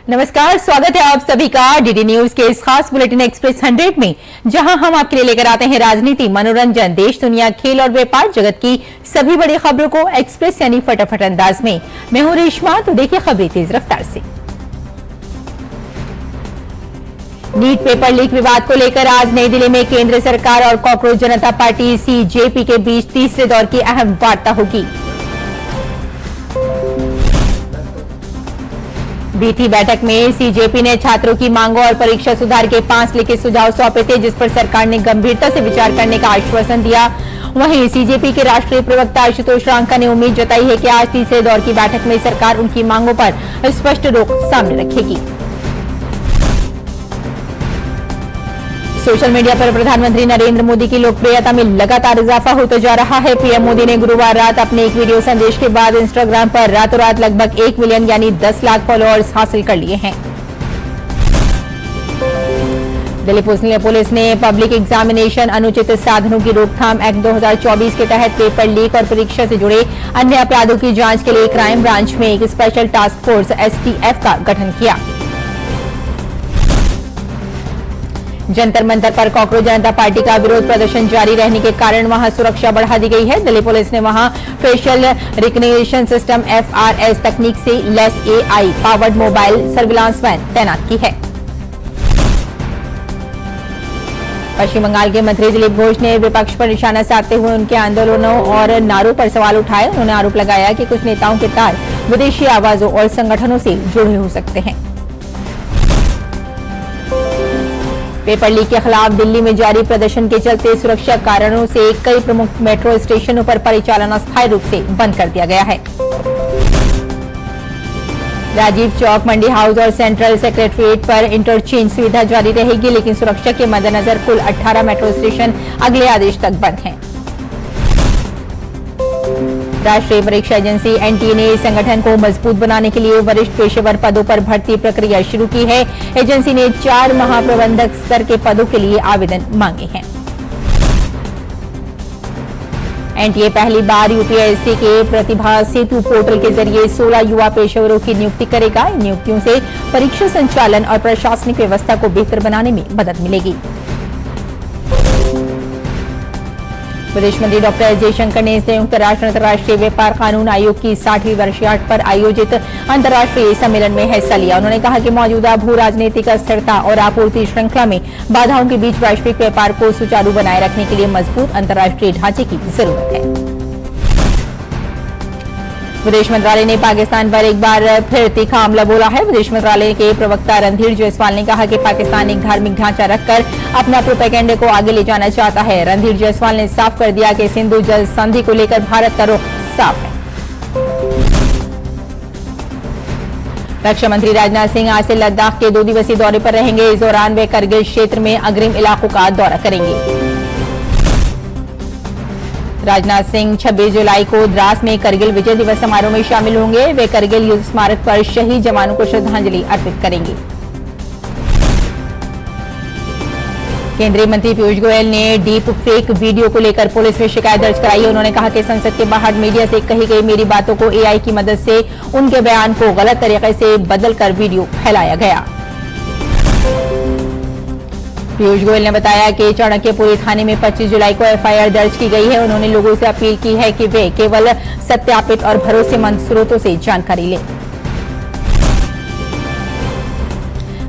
नमस्कार, स्वागत है आप सभी का डीडी न्यूज के इस खास बुलेटिन एक्सप्रेस 100 में, जहां हम आपके लिए लेकर आते हैं राजनीति, मनोरंजन, देश दुनिया, खेल और व्यापार जगत की सभी बड़ी खबरों को एक्सप्रेस यानी फटाफट अंदाज में। मैं हूं रेशमा, तो देखिए खबरें तेज रफ्तार से। नीट पेपर लीक विवाद को लेकर आज नई दिल्ली में केंद्र सरकार और कॉकरोच जनता पार्टी सीजेपी के बीच तीसरे दौर की अहम वार्ता होगी। बीती बैठक में सीजेपी ने छात्रों की मांगों और परीक्षा सुधार के 5 लिखित सुझाव सौंपे थे, जिस पर सरकार ने गंभीरता से विचार करने का आश्वासन दिया। वहीं सीजेपी के राष्ट्रीय प्रवक्ता आशुतोष रांका ने उम्मीद जताई है कि आज तीसरे दौर की बैठक में सरकार उनकी मांगों पर स्पष्ट रुख सामने रखेगी। सोशल मीडिया पर प्रधानमंत्री नरेंद्र मोदी की लोकप्रियता में लगातार इजाफा होता जा रहा है। पीएम मोदी ने गुरुवार रात अपने एक वीडियो संदेश के बाद इंस्टाग्राम पर रातों रात लगभग 1 मिलियन यानी 10 लाख फॉलोअर्स हासिल कर लिए हैं। दिल्ली पुलिस ने पब्लिक एग्जामिनेशन अनुचित साधनों की रोकथाम एक्ट 2024 के तहत पेपर लीक और परीक्षा से जुड़े अन्य अपराधों की जांच के लिए क्राइम ब्रांच में एक स्पेशल टास्क फोर्स एसटीएफ का गठन किया। जंतर मंतर पर कॉकरोच जनता पार्टी का विरोध प्रदर्शन जारी रहने के कारण वहां सुरक्षा बढ़ा दी गई है। दिल्ली पुलिस ने वहां फेशियल रिकग्निशन सिस्टम FRS तकनीक से लैस AI powered mobile surveillance van तैनात की है। पश्चिम बंगाल के मंत्री दिलीप घोष ने विपक्ष पर निशाना साधते हुए उनके आंदोलनों और नारों पर सवाल उठाए। उन्होंने आरोप लगाया कि कुछ नेताओं के तार विदेशी आवाजों और संगठनों से जुड़े हो सकते हैं। पेपर लीक के खिलाफ दिल्ली में जारी प्रदर्शन के चलते सुरक्षा कारणों से कई प्रमुख मेट्रो स्टेशनों पर परिचालन अस्थायी रूप से बंद कर दिया गया है। राजीव चौक, मंडी हाउस और सेंट्रल सेक्रेटरीट पर इंटरचेंज सुविधा जारी रहेगी, लेकिन सुरक्षा के मद्देनजर कुल 18 मेट्रो स्टेशन अगले आदेश तक बंद हैं। राष्ट्रीय परीक्षा एजेंसी एनटीए ने संगठन को मजबूत बनाने के लिए वरिष्ठ पेशेवर पदों पर भर्ती प्रक्रिया शुरू की है। एजेंसी ने 4 महाप्रबंधक स्तर के पदों के लिए आवेदन मांगे हैं। एनटीए पहली बार यूपीएससी के प्रतिभा सेतु पोर्टल के जरिए 16 युवा पेशेवरों की नियुक्ति करेगा। इन नियुक्तियों से परीक्षा संचालन और प्रशासनिक व्यवस्था को बेहतर बनाने में मदद मिलेगी। विदेश मंत्री डॉक्टर एस जयशंकर ने संयुक्त राष्ट्र अंतर्राष्ट्रीय व्यापार कानून आयोग की 60वीं वर्षगांठ पर आयोजित अंतर्राष्ट्रीय सम्मेलन में हिस्सा लिया। उन्होंने कहा कि मौजूदा भू राजनीतिक स्थिरता और आपूर्ति श्रृंखला में बाधाओं के बीच वैश्विक व्यापार को सुचारू बनाए रखने के लिए मजबूत अंतर्राष्ट्रीय ढांचे की जरूरत है। विदेश मंत्रालय ने पाकिस्तान पर एक बार फिर तीखा हमला बोला है। विदेश मंत्रालय के प्रवक्ता रणधीर जायसवाल ने कहा कि पाकिस्तान एक धार्मिक ढांचा रखकर अपना प्रोपेगेंडा को आगे ले जाना चाहता है। रणधीर जायसवाल ने साफ कर दिया कि सिंधु जल संधि को लेकर भारत का रुख साफ है। रक्षा मंत्री राजनाथ सिंह आज से लद्दाख के 2 दिवसीय दौरे पर रहेंगे। इस दौरान वे करगिल क्षेत्र में अग्रिम इलाकों का दौरा करेंगे। राजनाथ सिंह 26 जुलाई को द्रास में करगिल विजय दिवस समारोह में शामिल होंगे। वे करगिल युद्ध स्मारक पर शहीद जवानों को श्रद्धांजलि अर्पित करेंगे। केंद्रीय मंत्री पीयूष गोयल ने डीप फेक वीडियो को लेकर पुलिस में शिकायत दर्ज कराई। उन्होंने कहा कि संसद के बाहर मीडिया से कही गई मेरी बातों को AI की मदद से उनके बयान को गलत तरीके से बदलकर वीडियो फैलाया गया। पीयूष गोयल ने बताया कि चाणक्यपुरी थाने में 25 जुलाई को FIR दर्ज की गई है। उन्होंने लोगों से अपील की है कि वे केवल सत्यापित और भरोसेमंद स्रोतों से जानकारी लें।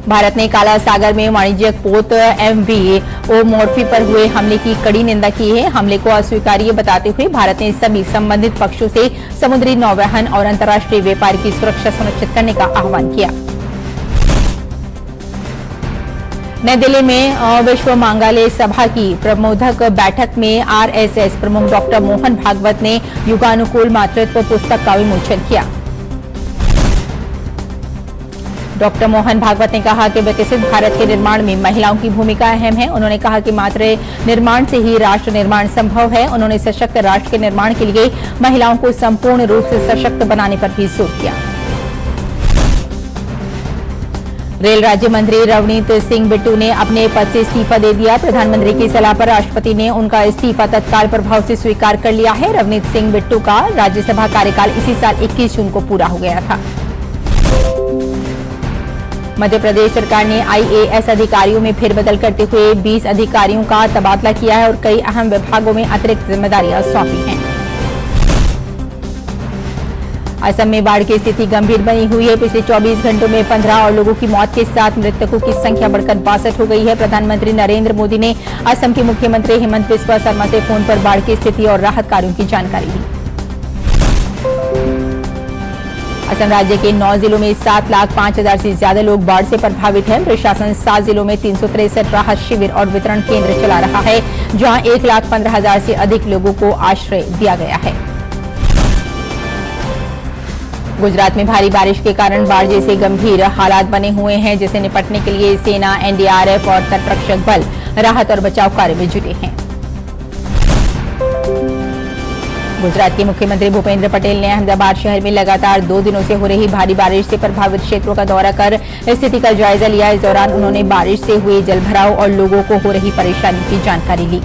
भारत ने काला सागर में वाणिज्यिक पोत MV मोर्फी पर हुए हमले की कड़ी निंदा की है। हमले को अस्वीकार्य बताते हुए भारत ने सभी संबंधित पक्षों से समुद्री नौवहन और अंतर्राष्ट्रीय व्यापार की सुरक्षा सुनिश्चित करने का आह्वान किया। नई दिल्ली में विश्व मांगाल्य सभा की प्रबोधक बैठक में RSS प्रमुख डॉक्टर मोहन भागवत ने युगानुकूल मातृत्व पुस्तक का विमोचन किया। डॉक्टर मोहन भागवत ने कहा कि विकसित भारत के निर्माण में महिलाओं की भूमिका अहम है। उन्होंने कहा कि मातृ निर्माण से ही राष्ट्र निर्माण संभव है। उन्होंने सशक्त राष्ट्र के निर्माण के लिए महिलाओं को संपूर्ण रूप से सशक्त बनाने पर भी जोर दिया। रेल राज्य मंत्री रवनीत सिंह बिट्टू ने अपने पद से इस्तीफा दे दिया। प्रधानमंत्री की सलाह पर राष्ट्रपति ने उनका इस्तीफा तत्काल प्रभाव से स्वीकार कर लिया है। रवनीत सिंह बिट्टू का राज्यसभा कार्यकाल इसी साल 21 जून को पूरा हो गया था। मध्य प्रदेश सरकार ने आईएएस अधिकारियों में फेरबदल करते हुए 20 अधिकारियों का तबादला किया है और कई अहम विभागों में अतिरिक्त जिम्मेदारियां सौंपी हैं। असम में बाढ़ की स्थिति गंभीर बनी हुई है। पिछले 24 घंटों में 15 और लोगों की मौत के साथ मृतकों की संख्या बढ़कर 62 हो गई है। प्रधानमंत्री नरेंद्र मोदी ने असम के मुख्यमंत्री हिमंत बिस्वा शर्मा से फोन पर बाढ़ की स्थिति और राहत कार्यों की जानकारी दी। असम राज्य के 9 जिलों में 7,05,000 से ज्यादा लोग बाढ़ से प्रभावित हैं। प्रशासन 7 जिलों में 363 राहत शिविर और वितरण केंद्र चला रहा है, जहां 1,15,000 से अधिक लोगों को आश्रय दिया गया है। गुजरात में भारी बारिश के कारण बाढ़ जैसे गंभीर हालात बने हुए हैं, जिसे निपटने के लिए सेना, एनडीआरएफ और तटरक्षक बल राहत और बचाव कार्य में जुटे हैं। गुजरात के मुख्यमंत्री भूपेंद्र पटेल ने अहमदाबाद शहर में लगातार 2 दिनों से हो रही भारी बारिश से प्रभावित क्षेत्रों का दौरा कर स्थिति का जायजा लिया। इस दौरान उन्होंने बारिश से हुए जलभराव और लोगों को हो रही परेशानी की जानकारी ली।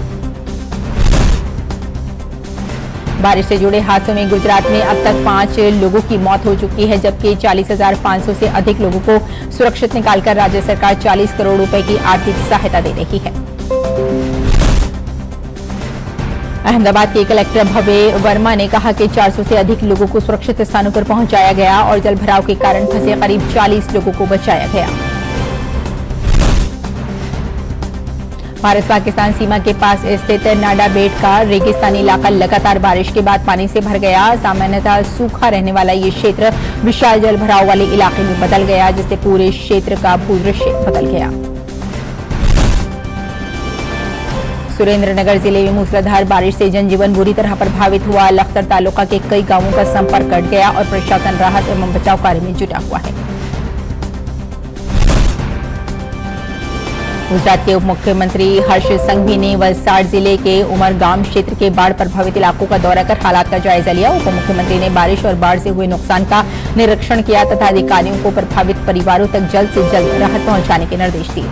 बारिश से जुड़े हादसों में गुजरात में अब तक 5 लोगों की मौत हो चुकी है, जबकि 40,500 से अधिक लोगों को सुरक्षित निकालकर राज्य सरकार 40 करोड़ रुपए की आर्थिक सहायता दे रही है। अहमदाबाद के कलेक्टर भव्य वर्मा ने कहा कि 400 से अधिक लोगों को सुरक्षित स्थानों पर पहुंचाया गया और जलभराव के कारण फंसे करीब 40 लोगों को बचाया गया। भारत पाकिस्तान सीमा के पास स्थित नाडा बेट का रेगिस्तानी इलाका लगातार बारिश के बाद पानी से भर गया। सामान्यतः सूखा रहने वाला ये क्षेत्र विशाल जलभराव वाले इलाके में बदल गया, जिससे पूरे क्षेत्र का भूदृश्य बदल गया। सुरेंद्रनगर जिले में मूसलाधार बारिश से जनजीवन बुरी तरह प्रभावित हुआ। लखतर तालुका के कई गांवों का संपर्क कट गया और प्रशासन राहत एवं बचाव कार्य में जुटा हुआ है। गुजरात के उप मुख्यमंत्री हर्ष संघवी ने वलसाड जिले के उमरगाम क्षेत्र के बाढ़ प्रभावित इलाकों का दौरा कर हालात का जायजा लिया। उप मुख्यमंत्री ने बारिश और बाढ़ से हुए नुकसान का निरीक्षण किया तथा अधिकारियों को प्रभावित परिवारों तक जल्द से जल्द राहत पहुंचाने के निर्देश दिए।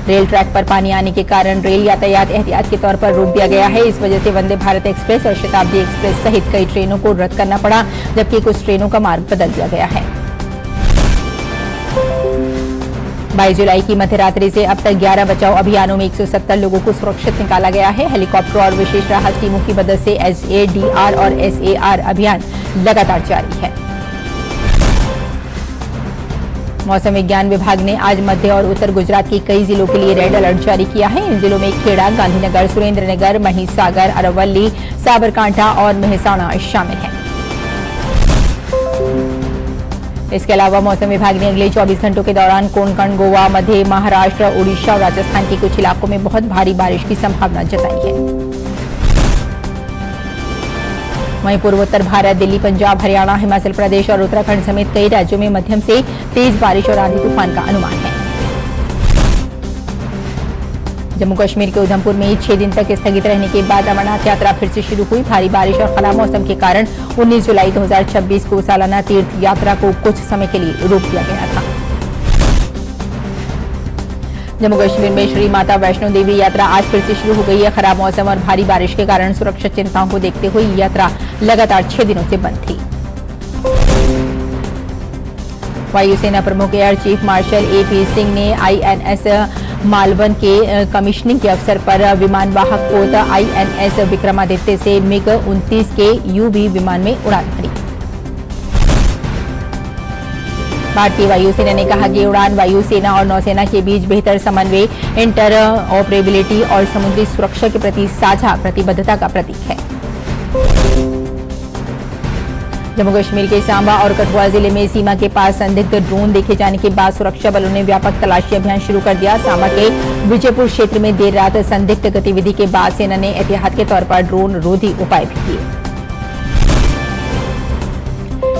रेल ट्रैक पर पानी आने के कारण रेल यातायात एहतियात के तौर पर रोक दिया गया है। इस वजह से वंदे भारत एक्सप्रेस और शताब्दी एक्सप्रेस सहित कई ट्रेनों को रद्द करना पड़ा, जबकि कुछ ट्रेनों का मार्ग बदल दिया गया है। 22 जुलाई की मध्यरात्रि से अब तक 11 बचाव अभियानों में 170 लोगों को सुरक्षित निकाला गया है। हेलीकॉप्टर और विशेष राहत टीमों की मदद से SADR और SAR अभियान लगातार जारी है। मौसम विज्ञान विभाग ने आज मध्य और उत्तर गुजरात के कई जिलों के लिए रेड अलर्ट जारी किया है। इन जिलों में खेड़ा, गांधीनगर, सुरेंद्रनगर, महिसागर, अरवली, साबरकांठा और मेहसाणा शामिल हैं। इसके अलावा मौसम विभाग ने अगले 24 घंटों के दौरान कोंकण, गोवा, मध्य महाराष्ट्र, ओडिशा और राजस्थान के कुछ इलाकों में बहुत भारी बारिश की संभावना जताई है। वहीं पूर्वोत्तर भारत, दिल्ली, पंजाब, हरियाणा, हिमाचल प्रदेश और उत्तराखंड समेत कई राज्यों में मध्यम से तेज बारिश और आंधी तूफान का अनुमान है। जम्मू कश्मीर के उधमपुर में 6 दिन तक स्थगित रहने के बाद अमरनाथ यात्रा फिर से शुरू हुई। भारी बारिश और खराब मौसम के कारण 19 जुलाई 2026 को सालाना तीर्थ यात्रा को कुछ समय के लिए रोक दिया गया था। जम्मू कश्मीर में श्री माता वैष्णो देवी यात्रा आज फिर से शुरू हो गई है। खराब मौसम और भारी बारिश के कारण सुरक्षा चिंताओं को देखते हुए यात्रा लगातार 6 दिनों से बंद थी। वायुसेना प्रमुख air chief marshal AP Singh ने INS मालवन के कमिश्निंग के अवसर पर विमान वाहक पोत INS विक्रमादित्य से MiG-29 के UV विमान में उड़ान भरी। भारतीय वायुसेना ने कहा कि उड़ान वायुसेना और नौसेना के बीच बेहतर समन्वय, इंटर ऑपरेबिलिटी और समुद्री सुरक्षा के प्रति साझा प्रतिबद्धता का प्रतीक है। जम्मू कश्मीर के सांबा और कठुआ जिले में सीमा के पास संदिग्ध ड्रोन देखे जाने के बाद सुरक्षा बलों ने व्यापक तलाशी अभियान शुरू कर दिया। सांबा के विजयपुर क्षेत्र में देर रात संदिग्ध गतिविधि के बाद सेना ने एहतियात के तौर पर ड्रोन रोधी उपाय भी किए।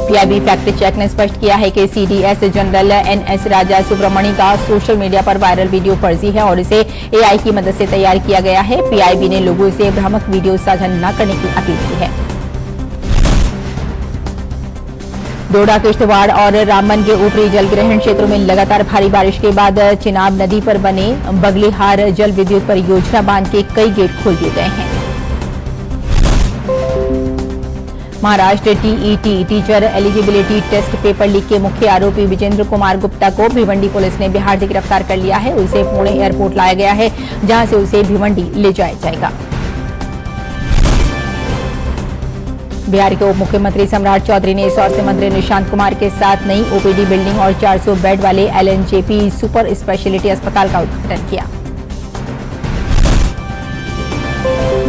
PIB फैक्ट चेक ने स्पष्ट किया है कि CDS जनरल NS राजा सुब्रमणी का सोशल मीडिया पर वायरल वीडियो फर्जी है और इसे AI की मदद से तैयार किया गया है। PIB ने लोगों से भ्रामक वीडियो साझा न करने की अपील की है। डोडा, किश्तवाड़ और रामबन के ऊपरी जलग्रहण क्षेत्रों में लगातार भारी बारिश के बाद चिनाब नदी पर बने बगलीहार जल विद्युत परियोजना बांध के कई गेट खोल दिए गए हैं। Maharashtra TET teacher eligibility test paper leak के मुख्य आरोपी विजेंद्र कुमार गुप्ता को भिवंडी पुलिस ने बिहार से गिरफ्तार कर लिया है। उसे पुणे एयरपोर्ट लाया गया है, जहां से उसे भिवंडी ले जाया जाएगा। बिहार के उप मुख्यमंत्री सम्राट चौधरी ने स्वास्थ्य मंत्री निशांत कुमार के साथ नई ओपीडी बिल्डिंग और 400 बेड वाले एलएनजेपी सुपर स्पेशलिटी अस्पताल का उद्घाटन किया।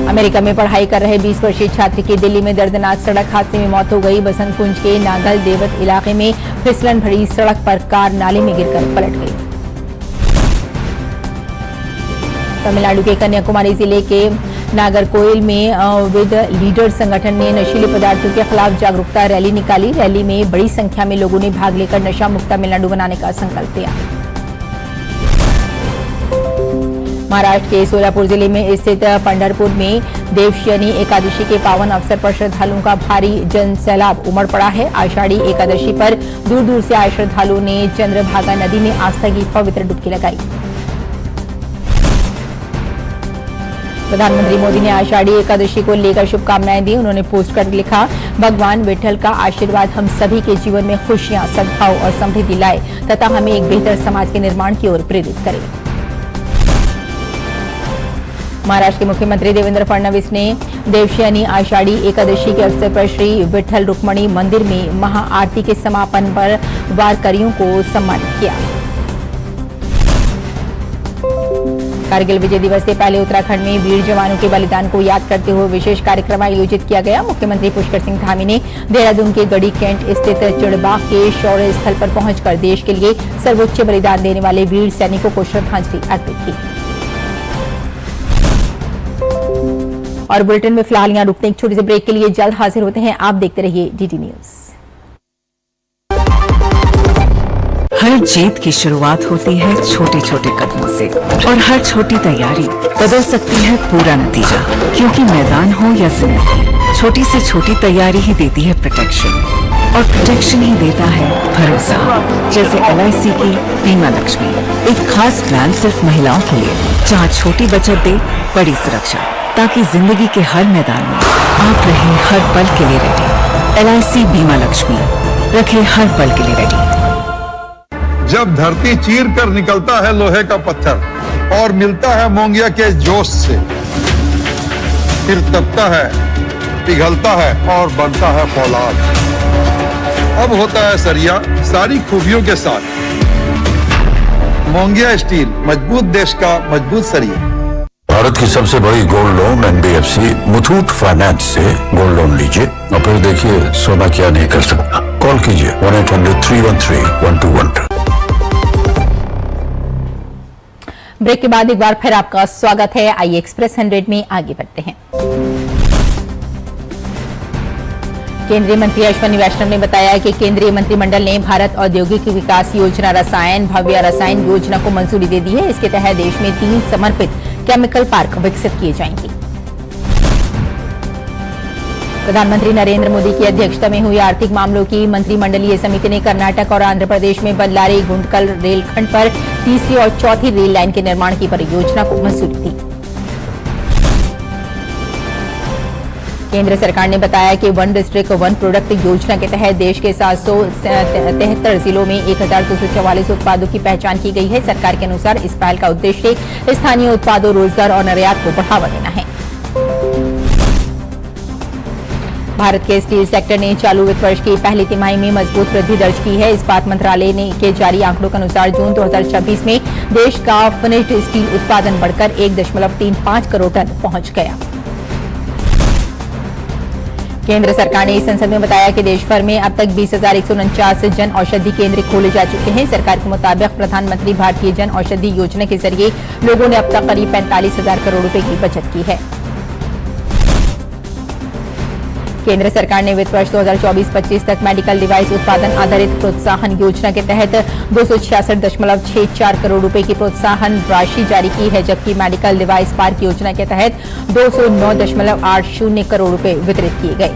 अमेरिका में पढ़ाई कर रहे 20 वर्षीय छात्र की दिल्ली में दर्दनाक सड़क हादसे में मौत हो गई। बसंत कुंज के नागल देवत इलाके में फिसलन भरी सड़क पर कार नाले में गिरकर पलट गई। तमिलनाडु के कन्याकुमारी जिले के नागरकोइल में विद लीडर संगठन ने नशीले पदार्थों के खिलाफ जागरूकता रैली निकाली। रैली में बड़ी संख्या में लोगों ने भाग लेकर नशा मुक्त तमिलनाडु बनाने का संकल्प लिया। महाराष्ट्र के सोलापुर जिले में स्थित पंढरपुर में देवशयनी एकादशी के पावन अवसर पर श्रद्धालुओं का भारी जन सैलाब उमड़ पड़ा है। आषाढ़ी एकादशी पर दूर दूर से आए श्रद्धालुओं ने चंद्रभागा नदी में आस्था की पवित्र डुबकी लगाई। प्रधानमंत्री मोदी ने आषाढ़ी एकादशी को लेकर शुभकामनाएं दी। उन्होंने पोस्ट कर लिखा, भगवान विठल का आशीर्वाद हम सभी के जीवन में खुशियां, सद्भाव और समृद्धि लाए तथा हमें एक बेहतर समाज के निर्माण की ओर प्रेरित करे। महाराष्ट्र के मुख्यमंत्री देवेंद्र फडणवीस ने देवशयनी आषाढ़ी एकादशी के अवसर पर श्री विठल रुक्मणी मंदिर में महाआरती के समापन पर वारकरियों को सम्मानित किया। कारगिल विजय दिवस से पहले उत्तराखंड में वीर जवानों के बलिदान को याद करते हुए विशेष कार्यक्रम आयोजित किया गया। मुख्यमंत्री पुष्कर सिंह धामी ने देहरादून के गढ़ी कैंट स्थित चिड़बाग के शौर्य स्थल पर पहुंचकर देश के लिए सर्वोच्च बलिदान देने वाले वीर सैनिकों को श्रद्धांजलि अर्पित की। और बुलेटिन में फिलहाल यहां रुकते हैं एक छोटे से ब्रेक के लिए। जल्द हाजिर होते हैं, आप देखते रहिए डीडी न्यूज। हर जीत की शुरुआत होती है छोटे छोटे कदमों से और हर छोटी तैयारी बदल सकती है पूरा नतीजा। क्योंकि मैदान हो या जिंदगी, छोटी से छोटी तैयारी ही देती है प्रोटेक्शन और प्रोटेक्शन ही देता है भरोसा। जैसे LIC की बीमा लक्ष्मी, एक खास प्लान सिर्फ महिलाओं के लिए, जहां छोटी बचत दे बड़ी सुरक्षा, ताकि जिंदगी के हर मैदान में आप रहें हर पल के लिए रेडी। LIC बीमा लक्ष्मी, रखे हर पल के लिए रेडी। जब धरती चीर कर निकलता है लोहे का पत्थर और मिलता है मोंगिया के जोश से, फिर तपता है, पिघलता है और बनता है फौलाद। अब होता है सरिया सारी खूबियों के साथ। मोंगिया स्टील, मजबूत देश का मजबूत सरिया। भारत की सबसे बड़ी gold loan NBFC Muthoot finance से गोल्ड लोन लीजिए और फिर देखिए सोना क्या नहीं कर सकता। कॉल कीजिए 1-800-313-1212। ब्रेक के बाद एक बार फिर आपका स्वागत है। आइए एक्सप्रेस 100 में आगे बढ़ते हैं। केंद्रीय मंत्री अश्विनी वैष्णव ने बताया कि केंद्रीय मंत्रिमंडल ने भारत औद्योगिक विकास योजना रसायन भव्य रसायन योजना को मंजूरी दे दी है। इसके तहत देश में 3 समर्पित केमिकल पार्क विकसित किए जाएंगे। प्रधानमंत्री नरेंद्र मोदी की अध्यक्षता में हुई आर्थिक मामलों की मंत्रिमंडलीय समिति ने कर्नाटक और आंध्र प्रदेश में बल्लारी गुंडकल रेलखंड पर तीसरी और चौथी रेल लाइन के निर्माण की परियोजना को मंजूरी दी। केंद्र सरकार ने बताया कि वन डिस्ट्रिक्ट वन प्रोडक्ट योजना के तहत देश के 773 जिलों में 1244 उत्पादों की पहचान की गई है। सरकार के अनुसार इस पहल का उद्देश्य स्थानीय उत्पादों, रोजगार और निर्यात को बढ़ावा देना है। भारत के स्टील सेक्टर ने चालू वित्त वर्ष की पहली तिमाही में मजबूत वृद्धि दर्ज की है। इस्पात मंत्रालय के जारी आंकड़ों के अनुसार जून 2026 में देश का फिनिश्ड स्टील उत्पादन बढ़कर 1.35 करोड़ टन पहुंच गया। केंद्र सरकार ने इस संसद में बताया कि देश भर में अब तक 20,149 जन औषधि केंद्र खोले जा चुके हैं। सरकार के मुताबिक प्रधानमंत्री भारतीय जन औषधि योजना के जरिए लोगों ने अब तक करीब 45,000 करोड़ रुपए की बचत की है। केंद्र सरकार ने वित्त वर्ष 2024-25 तक मेडिकल डिवाइस उत्पादन आधारित प्रोत्साहन योजना के तहत 266.64 करोड़ रुपए की प्रोत्साहन राशि जारी की है, जबकि मेडिकल डिवाइस पार्क योजना के तहत 209.80 करोड़ रुपए वितरित किए गए।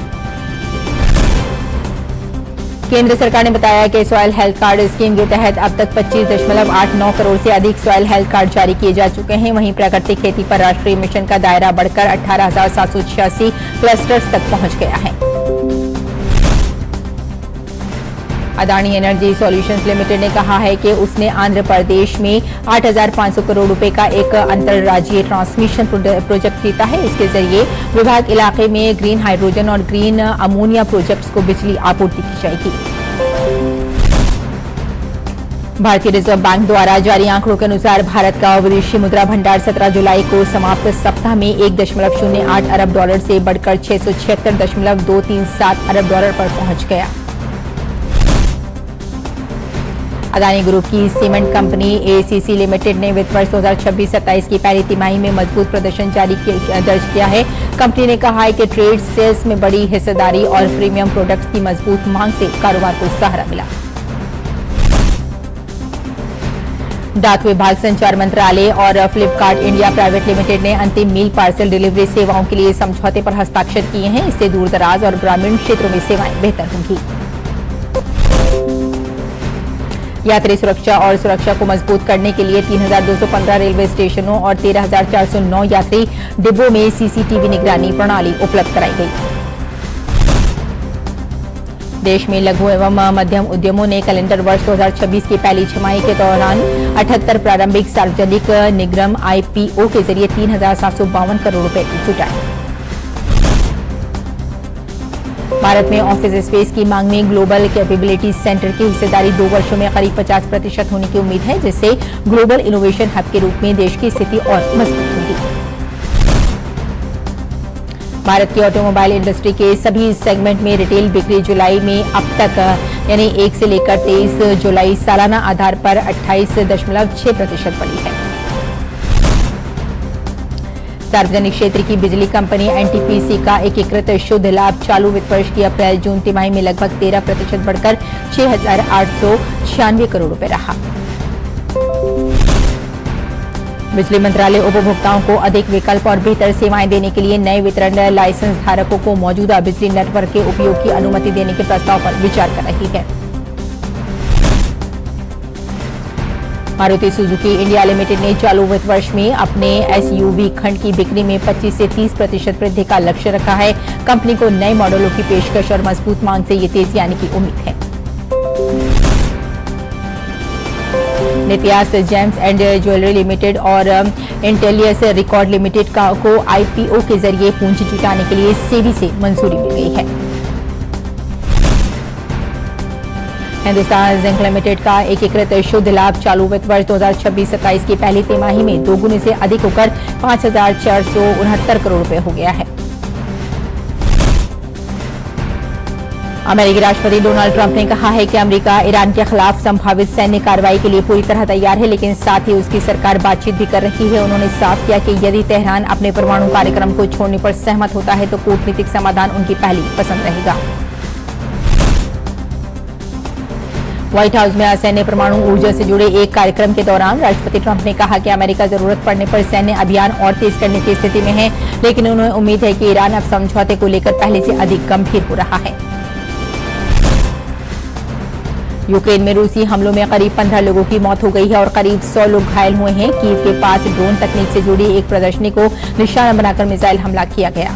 केंद्र सरकार ने बताया कि सॉइल हेल्थ कार्ड स्कीम के तहत अब तक 25.89 करोड़ से अधिक सॉइल हेल्थ कार्ड जारी किए जा चुके हैं। वहीं प्राकृतिक खेती पर राष्ट्रीय मिशन का दायरा बढ़कर 18,786 क्लस्टर्स तक पहुंच गया है। अदानी एनर्जी सॉल्यूशंस लिमिटेड ने कहा है कि उसने आंध्र प्रदेश में 8,500 करोड़ रुपए का एक अंतर्राज्यीय ट्रांसमिशन प्रोजेक्ट जीता है। इसके जरिए विभाग इलाके में ग्रीन हाइड्रोजन और ग्रीन अमोनिया प्रोजेक्ट्स को बिजली आपूर्ति की जाएगी। भारतीय रिजर्व बैंक द्वारा जारी आंकड़ों के अनुसार भारत का विदेशी मुद्रा भंडार 17 जुलाई को समाप्त सप्ताह में 1.08 अरब डॉलर से बढ़कर 676.237 अरब डॉलर पर पहुंच गया। अदानी ग्रुप की सीमेंट कंपनी एसीसी लिमिटेड ने वित्त वर्ष 2026-27 की पहली तिमाही में मजबूत प्रदर्शन दर्ज किया है। कंपनी ने कहा है कि ट्रेड सेल्स में बड़ी हिस्सेदारी और प्रीमियम प्रोडक्ट्स की मजबूत मांग से कारोबार को सहारा मिला। डाक विभाग, संचार मंत्रालय और फ्लिपकार्ट इंडिया प्राइवेट लिमिटेड ने अंतिम मील पार्सल डिलीवरी सेवाओं के लिए समझौते पर हस्ताक्षर किए हैं। इससे दूरदराज और ग्रामीण क्षेत्रों में सेवाएं बेहतर होंगी। यात्री सुरक्षा और सुरक्षा को मजबूत करने के लिए 3,215 रेलवे स्टेशनों और 13,409 यात्री डिब्बों में सीसीटीवी निगरानी प्रणाली उपलब्ध कराई गई। देश में लघु एवं मध्यम उद्यमों ने कैलेंडर वर्ष 2026 की पहली छमाही के दौरान 78 प्रारंभिक सार्वजनिक निगम आईपीओ के जरिए 3,752 करोड़ रुपए जुटाए। भारत में ऑफिस स्पेस की मांग में ग्लोबल कैपेबिलिटी सेंटर की हिस्सेदारी 2 वर्षों में करीब 50% होने की उम्मीद है, जिससे ग्लोबल इनोवेशन हब के रूप में देश की स्थिति और मजबूत होगी। भारत की ऑटोमोबाइल इंडस्ट्री के सभी सेगमेंट में रिटेल बिक्री जुलाई में अब तक यानी 1 से लेकर 23 जुलाई सालाना आधार पर 28.6% बढ़ी है। सार्वजनिक क्षेत्र की बिजली कंपनी एनटीपीसी का एकीकृत शुद्ध लाभ चालू वित्त वर्ष की अप्रैल-जून तिमाही में लगभग 13% बढ़कर 6,896 करोड़ रुपए रहा। बिजली मंत्रालय उपभोक्ताओं को अधिक विकल्प और बेहतर सेवाएं देने के लिए नए वितरण लाइसेंस धारकों को मौजूदा बिजली नेटवर्क के उपयोग की अनुमति देने के प्रस्ताव पर विचार कर रही है। मारुति सुजुकी इंडिया लिमिटेड ने चालू वित्त वर्ष में अपने एसयूवी खंड की बिक्री में 25 से 30% वृद्धि का लक्ष्य रखा है। कंपनी को नए मॉडलों की पेशकश और मजबूत मांग से ये तेजी आने की उम्मीद है। नित्यास जेम्स एंड ज्वेलरी लिमिटेड और इंटेलियस रिकॉर्ड लिमिटेड को आईपीओ के जरिए पूंजी जुटाने के लिए सेबी से मंजूरी मिल गई है। हिंदुस्तान जिंक लिमिटेड का एकीकृत शुद्ध लाभ चालू वित्त वर्ष 2026-27 की पहली तिमाही में दोगुने से अधिक होकर 5,469 करोड़ रुपए हो गया है। अमेरिकी राष्ट्रपति डोनाल्ड ट्रंप ने कहा है कि अमेरिका ईरान के खिलाफ संभावित सैन्य कार्रवाई के लिए पूरी तरह तैयार है, लेकिन साथ ही उसकी सरकार बातचीत भी कर रही है। उन्होंने साफ किया कि यदि तेहरान अपने परमाणु कार्यक्रम को छोड़ने पर सहमत होता है तो कूटनीतिक समाधान उनकी पहली पसंद रहेगा। व्हाइट हाउस में असैन्य परमाणु ऊर्जा से जुड़े एक कार्यक्रम के दौरान राष्ट्रपति ट्रंप ने कहा कि अमेरिका जरूरत पड़ने पर सैन्य अभियान और तेज करने की स्थिति में है, लेकिन उन्हें उम्मीद है कि ईरान अब समझौते को लेकर पहले से अधिक गंभीर हो रहा है। यूक्रेन में रूसी हमलों में करीब 15 लोगों की मौत हो गई है और करीब 100 लोग घायल हुए हैं। कीव के पास ड्रोन तकनीक से जुड़ी एक प्रदर्शनी को निशाना बनाकर मिसाइल हमला किया गया।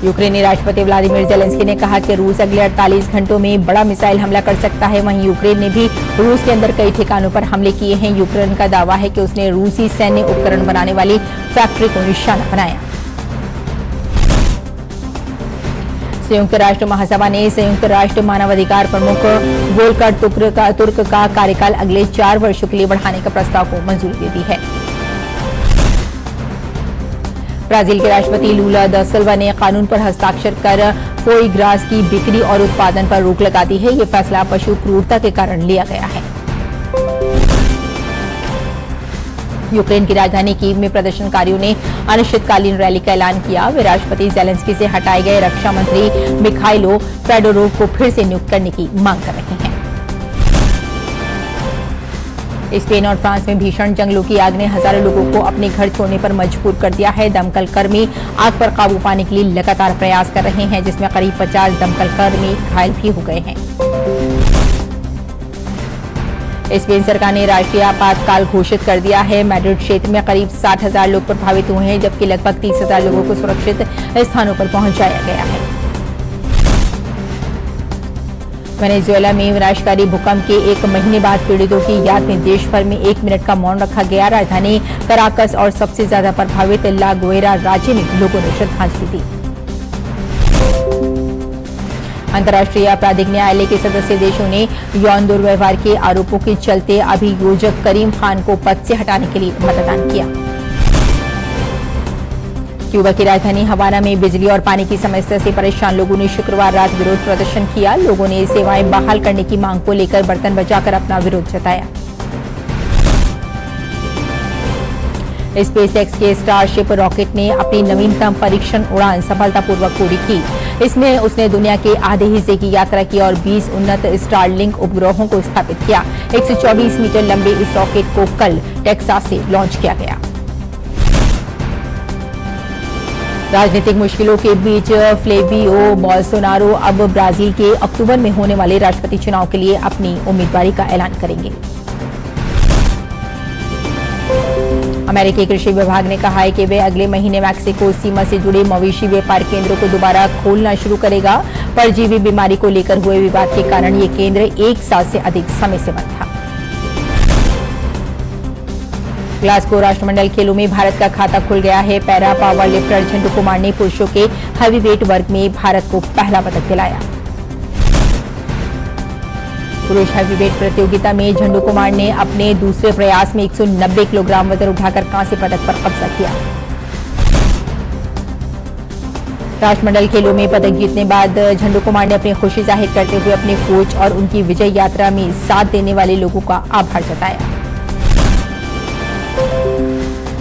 यूक्रेनी राष्ट्रपति व्लादिमीर जेलेंस्की ने कहा कि रूस अगले 48 घंटों में बड़ा मिसाइल हमला कर सकता है। वहीं यूक्रेन ने भी रूस के अंदर कई ठिकानों पर हमले किए हैं। यूक्रेन का दावा है कि उसने रूसी सैन्य उपकरण बनाने वाली फैक्ट्री को निशाना बनाया। संयुक्त राष्ट्र महासभा ने संयुक्त राष्ट्र मानवाधिकार प्रमुख वोल्कर तुर्क का कार्यकाल अगले 4 वर्षों के लिए बढ़ाने का प्रस्ताव को मंजूरी दे दी है। ब्राजील के राष्ट्रपति लूला दा सिल्वा ने कानून पर हस्ताक्षर कर फोई ग्रास की बिक्री और उत्पादन पर रोक लगा दी है। ये फैसला पशु क्रूरता के कारण लिया गया है। यूक्रेन की राजधानी कीव में प्रदर्शनकारियों ने अनिश्चितकालीन रैली का ऐलान किया। वे राष्ट्रपति जेलेंस्की से हटाए गए रक्षा मंत्री मिखाइलो फेडोरोव को फिर से नियुक्त करने की मांग कर रहे हैं। स्पेन और फ्रांस में भीषण जंगलों की आग ने हजारों लोगों को अपने घर छोड़ने पर मजबूर कर दिया है। दमकल कर्मी आग पर काबू पाने के लिए लगातार प्रयास कर रहे हैं, जिसमें करीब 50 दमकल कर्मी घायल भी हो गए हैं। स्पेन सरकार ने राष्ट्रीय आपातकाल घोषित कर दिया है। मैड्रिड क्षेत्र में करीब 60,000 लोग प्रभावित हुए हैं, जबकि लगभग 30,000 लोगों को सुरक्षित स्थानों पर पहुंचाया गया है। वेनेजुएला में विनाशकारी भूकंप के 1 महीने बाद पीड़ितों की याद में देश भर में 1 मिनट का मौन रखा गया। राजधानी कराकस और सबसे ज्यादा प्रभावित ला गुएरा राज्य में लोगों ने श्रद्धांजलि दी। अंतर्राष्ट्रीय आपराधिक न्यायालय के सदस्य देशों ने यौन दुर्व्यवहार के आरोपों के चलते अभियोजक करीम खान को पद से हटाने के लिए मतदान किया। क्यूबा की राजधानी हवाना में बिजली और पानी की समस्या से परेशान लोगों ने शुक्रवार रात विरोध प्रदर्शन किया। लोगों ने सेवाएं बहाल करने की मांग को लेकर बर्तन बजाकर अपना विरोध जताया। स्पेसएक्स के स्टारशिप रॉकेट ने अपनी नवीनतम परीक्षण उड़ान सफलतापूर्वक पूरी की। इसमें उसने दुनिया के आधे हिस्से की यात्रा की और 20 उन्नत स्टारलिंक उपग्रहों को स्थापित किया। 124 मीटर लंबे इस रॉकेट को कल टेक्सास से लॉन्च किया गया। राजनीतिक मुश्किलों के बीच फ्लेवियो बोल्सोनारो अब ब्राजील के अक्टूबर में होने वाले राष्ट्रपति चुनाव के लिए अपनी उम्मीदवारी का ऐलान करेंगे। अमेरिकी कृषि विभाग ने कहा है कि वे अगले महीने मैक्सिको सीमा से जुड़े मवेशी व्यापार केंद्रों को दोबारा खोलना शुरू करेगा। परजीवी बीमारी को लेकर हुए विवाद के कारण ये केंद्र 1 साल से अधिक समय से बंद था। ग्लासगो राष्ट्रमंडल खेलों में भारत का खाता खुल गया है। पैरा पावर लिफ्टर झंडू कुमार ने पुरुषों के हैवीवेट वर्ग में भारत को पहला पदक दिलाया। पुरुष हैवीवेट प्रतियोगिता में झंडू कुमार ने अपने दूसरे प्रयास में 190 किलोग्राम वजन उठाकर कांस्य पदक पर कब्जा किया। राष्ट्रमंडल खेलों में पदक जीतने बाद झंडू कुमार ने अपनी खुशी जाहिर करते हुए अपने कोच और उनकी विजय यात्रा में साथ देने वाले लोगों का आभार जताया।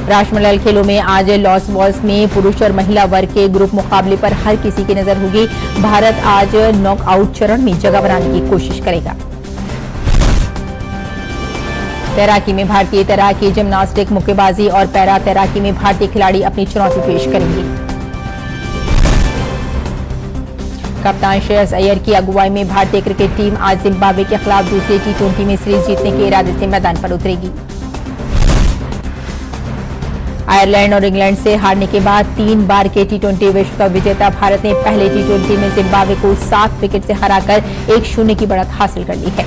राष्ट्रमंडल खेलों में आज लॉस बॉल्स में पुरुष और महिला वर्ग के ग्रुप मुकाबले पर हर किसी की नजर होगी। भारत आज नॉकआउट चरण में जगह बनाने की कोशिश करेगा। तैराकी में भारतीय तैराकी, जिम्नास्टिक, मुक्केबाजी और पैरा तैराकी में भारतीय खिलाड़ी अपनी चुनौती पेश करेंगे। कप्तान श्रेयस अय्यर की अगुवाई में भारतीय क्रिकेट टीम आज जिम्बाब्वे के खिलाफ दूसरे T20 में सीरीज जीतने के इरादे से मैदान पर उतरेगी। आयरलैंड और इंग्लैंड से हारने के बाद 3 बार के T20 विश्व कप विजेता भारत ने पहले T20 में जिम्बाब्वे को 7 विकेट से हराकर 1-0 की बढ़त हासिल कर ली है।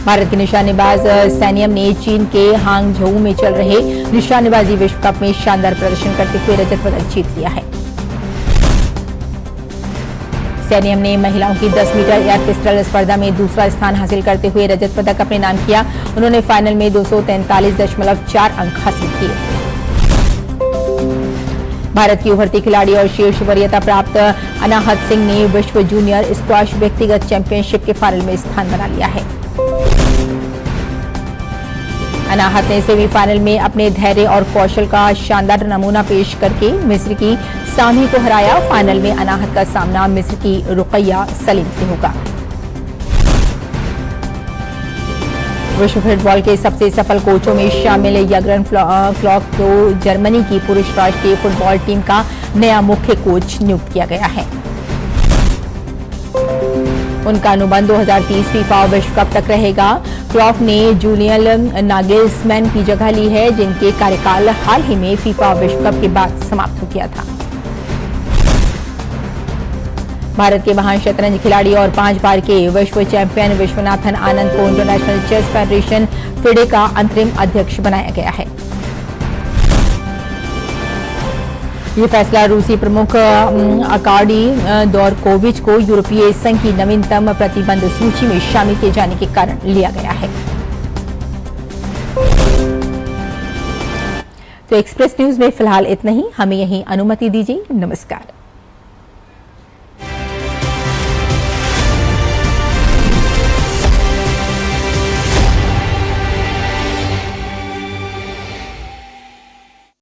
भारत के निशानेबाज सैनियम ने चीन के हांगझोउ में चल रहे निशानेबाजी विश्व कप में शानदार प्रदर्शन करते हुए रजत पदक जीत लिया है। सैनियम ने महिलाओं की 10 मीटर एयर पिस्टल स्पर्धा में दूसरा स्थान हासिल करते हुए रजत पदक अपने नाम किया। उन्होंने फाइनल में 243.4 अंक हासिल किए। भारत की उभरती खिलाड़ी और शीर्ष वरीयता प्राप्त अनाहत सिंह ने विश्व जूनियर स्क्वैश व्यक्तिगत चैंपियनशिप के फाइनल में स्थान बना लिया है। अनाहत ने सेमीफाइनल में अपने धैर्य और कौशल का शानदार नमूना पेश करके मिस्र की सामी को हराया। फाइनल में अनाहत का सामना मिस्र की रुकैया सलीम से होगा। विश्व फुटबॉल के सबसे सफल कोचों में शामिल यर्गन क्लॉप को जर्मनी की पुरुष राष्ट्रीय फुटबॉल टीम का नया मुख्य कोच नियुक्त किया गया है। उनका अनुबंध 2030 फीफा विश्व कप तक रहेगा। क्लॉप ने जूलियन नागेल्समैन की जगह ली है, जिनके कार्यकाल हाल ही में फीफा विश्व कप के बाद समाप्त हो गया था। भारत के महान शतरंज खिलाड़ी और 5 बार के विश्व चैंपियन विश्वनाथन आनंद को इंटरनेशनल चेस फेडरेशन फिडे का अंतरिम अध्यक्ष बनाया गया है। ये फैसला रूसी प्रमुख अकार्डी दोरकोविच को यूरोपीय संघ की नवीनतम प्रतिबंध सूची में शामिल किए जाने के कारण लिया गया है। तो एक्सप्रेस न्यूज में फिलहाल इतना ही। हमें यहीं अनुमति दीजिए। नमस्कार।